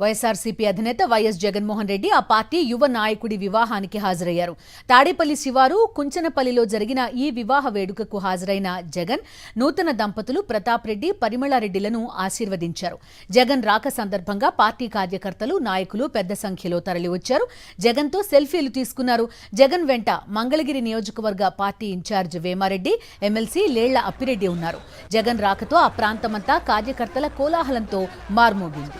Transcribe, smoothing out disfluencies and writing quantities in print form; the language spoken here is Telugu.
వైఎస్ఆర్సీపీ అధినేత వైఎస్ జగన్మోహన్ రెడ్డి ఆ పార్టీ యువ నాయకుడి వివాహానికి హాజరయ్యారు. తాడేపల్లి శివారు కుంచనపల్లిలో జరిగిన ఈ వివాహ వేడుకకు హాజరైన జగన్ నూతన దంపతులు ప్రతాప్ రెడ్డి, పరిమళారెడ్డిలను ఆశీర్వదించారు. జగన్ రాక సందర్భంగా పార్టీ కార్యకర్తలు, నాయకులు పెద్ద సంఖ్యలో తరలివచ్చారు. జగన్తో సెల్ఫీలు తీసుకున్నారు. జగన్ వెంట మంగళగిరి నియోజకవర్గ party in charge Vemareddy, MLC Lella Appireddy ఉన్నారు. జగన్ రాకతో ఆ ప్రాంతమంతా కార్యకర్తల కోలాహలంతో మార్మోగింది.